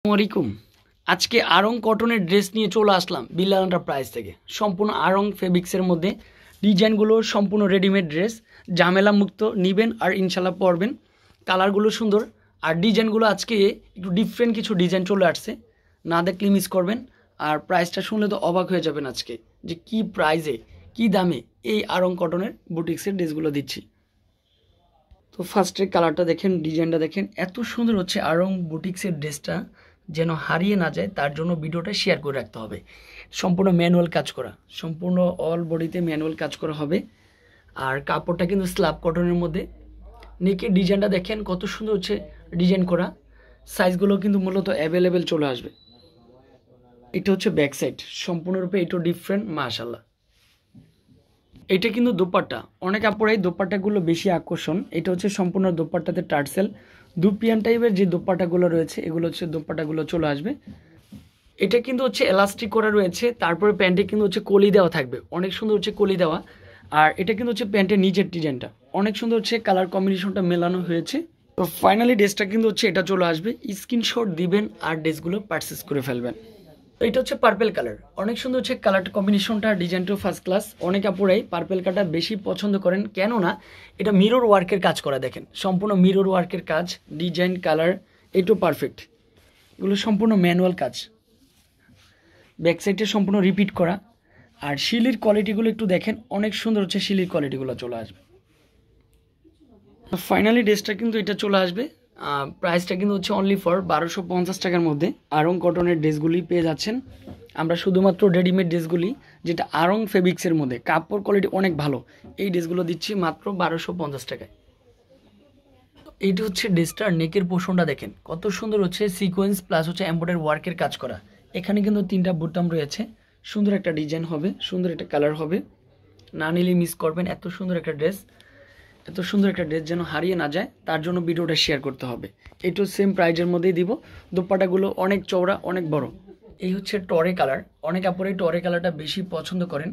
আসসালামাইকুম। আজকে আড়ং কটনের ড্রেস নিয়ে চলে আসলাম বিল্লাল এন্টারপ্রাইজ থেকে। সম্পূর্ণ আড়ং ফেব্রিক্সের মধ্যে ডিজাইনগুলো সম্পূর্ণ রেডিমেড ড্রেস, ঝামেলা মুক্ত নেবেন আর ইনশাল্লাহ পরবেন। কালারগুলো সুন্দর আর ডিজাইনগুলো আজকে একটু ডিফারেন্ট কিছু ডিজাইন চলে আসছে, না দেখলে মিস করবেন। আর প্রাইসটা শুনলে তো অবাক হয়ে যাবেন আজকে যে কি প্রাইসে কি দামে এই আড়ং কটনের বুটিক্সের ড্রেসগুলো দিচ্ছি। তো ফার্স্টের কালারটা দেখেন, ডিজাইনটা দেখেন, এত সুন্দর হচ্ছে আড়ং বুটিক্সের ড্রেসটা, যেন হারিয়ে না যায় তার জন্য ভিডিওটা শেয়ার করে রাখতে হবে। সম্পূর্ণ ম্যানুয়াল কাজ করা, সম্পূর্ণ অল বডিতে ম্যানুয়াল কাজ করা হবে। আর কাপড়টা কিন্তু স্ল্যাব কটনের মধ্যে। নেকের ডিজাইনটা দেখেন কত সুন্দর হচ্ছে ডিজাইন করা, সাইজগুলো কিন্তু মূলত অ্যাভেলেবেল চলে আসবে। এটা হচ্ছে ব্যাক সাইড, সম্পূর্ণরূপে এটা ডিফারেন্ট, মাশাআল্লাহ। এটা কিন্তু দোপাট্টা, অনেক আপুরাই দোপাট্টাগুলো বেশি আকর্ষণ। এটা হচ্ছে সম্পূর্ণ দোপাট্টাতে টার্সেল দুপিয়ান টাইপের যে দোপাট্টাগুলো রয়েছে, এগুলো হচ্ছে দোপাট্টাগুলো চলে আসবে। এটা কিন্তু হচ্ছে এলাস্টিক করা রয়েছে, তারপরে প্যান্টে কিন্তু হচ্ছে কলি দেওয়া থাকবে, অনেক সুন্দর হচ্ছে কলি দেওয়া। আর এটা কিন্তু হচ্ছে প্যান্টের নিচের ডিজাইনটা অনেক সুন্দর হচ্ছে, কালার কম্বিনেশনটা মেলানো হয়েছে। তো ফাইনালি ড্রেসটা কিন্তু হচ্ছে এটা চলে আসবে, স্ক্রিনশট দিবেন আর ড্রেসগুলো পারচেস করে ফেলবেন। এটা হচ্ছে পার্পেল কালার, অনেক সুন্দর হচ্ছে কালার কম্বিনেশনটা, ডিজাইনটাও ফার্স্ট ক্লাস। অনেক আপুরাই পার্পেল কালারটা বেশি পছন্দ করেন, কেননা এটা মিরর ওয়ার্কের কাজ করা, দেখেন সম্পূর্ণ মিরর ওয়ার্কের কাজ, ডিজাইন কালার এটাও পারফেক্ট। এগুলো সম্পূর্ণ ম্যানুয়াল কাজ, ব্যাক সাইডে সম্পূর্ণ রিপিট করা। আর শিলির কোয়ালিটিগুলো একটু দেখেন, অনেক সুন্দর হচ্ছে শিলির কোয়ালিটিগুলো চলে আসবে। ফাইনালি ড্রেসটা কিন্তু এটা চলে আসবে। প্রাইসটা কিন্তু হচ্ছে অনলি ফর 1250 টাকার মধ্যে আড়ং কটনের ড্রেসগুলি পেয়ে যাচ্ছেন। আমরা শুধুমাত্র রেডিমেড ড্রেসগুলি, যেটা আড়ং ফেব্রিক্সের মধ্যে কাপড় কোয়ালিটি অনেক ভালো, এই ড্রেসগুলো দিচ্ছি মাত্র 1250 টাকায়। এইটা হচ্ছে ড্রেসটার নেকের পোর্শনটা দেখেন কত সুন্দর হচ্ছে, সিকোয়েন্স প্লাস হচ্ছে এমব্রয়ডারি ওয়ার্কের কাজ করা। এখানে কিন্তু 3টা বুতাম রয়েছে, সুন্দর একটা ডিজাইন হবে, সুন্দর একটা কালার হবে, না নিলে মিস করবেন। এত সুন্দর একটা ড্রেস, এত সুন্দর একটা ড্রেস যেন হারিয়ে না যায় তার জন্য ভিডিওটা শেয়ার করতে হবে। এটাও সেম প্রাইজের মধ্যেই দিব। দোপাট্টাগুলো অনেক চওড়া, অনেক বড়। এই হচ্ছে টরে কালার, অনেক আপুরে টরে কালারটা বেশি পছন্দ করেন।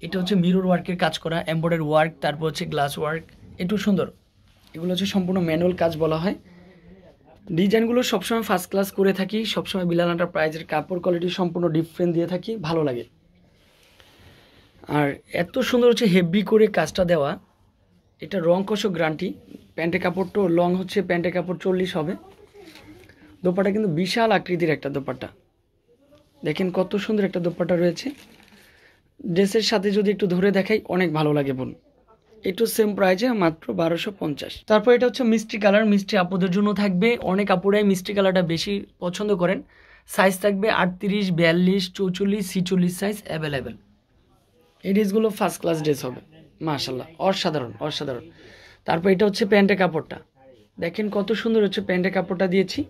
এটা হচ্ছে মিরর ওয়ার্কের কাজ করা, এমব্রয়ডারি ওয়ার্ক, তারপর হচ্ছে গ্লাস ওয়ার্ক, এটাও সুন্দর। এগুলো হচ্ছে সম্পূর্ণ ম্যানুয়াল কাজ বলা হয়। ডিজাইনগুলো সবসময় ফার্স্ট ক্লাস করে থাকি, সবসময় বিল্লাল এন্টারপ্রাইজের কাপড় কোয়ালিটি সম্পূর্ণ ডিফারেন্ট দিয়ে থাকি, ভালো লাগে। আর এত সুন্দর হচ্ছে হেভি করে কাজটা দেওয়া, এটা রং কষো গ্যারান্টি। প্যান্টের কাপড়টাও লং হচ্ছে, প্যান্টের কাপড় 40 হবে। দোপাট্টা কিন্তু বিশাল আকৃতির একটা দোপাট্টা, দেখেন কত সুন্দর একটা দোপাট্টা রয়েছে। ড্রেসের সাথে যদি একটু ধরে দেখাই অনেক ভালো লাগে বোন। একটু সেম প্রাইজে মাত্র 1250। তারপর এটা হচ্ছে মিষ্টি কালার, মিষ্টি আপুদের জন্য থাকবে। অনেক আপুরাই মিষ্টি কালারটা বেশি পছন্দ করেন। সাইজ থাকবে 38, 42, 44, 46 সাইজ অ্যাভেলেবেল। এই ড্রেসগুলো ফার্স্ট ক্লাস ড্রেস হবে, মাশাল্লাহ, অসাধারণ অসাধারণ। তারপর এটা হচ্ছে প্যান্টের কাপড়টা, দেখেন কত সুন্দর হচ্ছে প্যান্টের কাপড়টা দিয়েছি।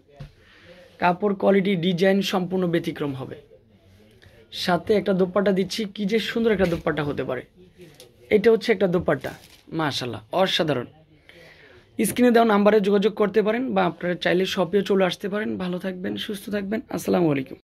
কাপড় কোয়ালিটি ডিজাইন সম্পূর্ণ ব্যতিক্রম হবে। সাথে একটা দোপাট্টা দিচ্ছি, কি যে সুন্দর একটা দোপাট্টা হতে পারে। এটা হচ্ছে একটা দোপাট্টা, মাশাল্লাহ অসাধারণ। স্ক্রিনে দেওয়া নাম্বারে যোগাযোগ করতে পারেন বা আপনারা চাইলে শপেও চলে আসতে পারেন। ভালো থাকবেন, সুস্থ থাকবেন, আসসালামু আলাইকুম।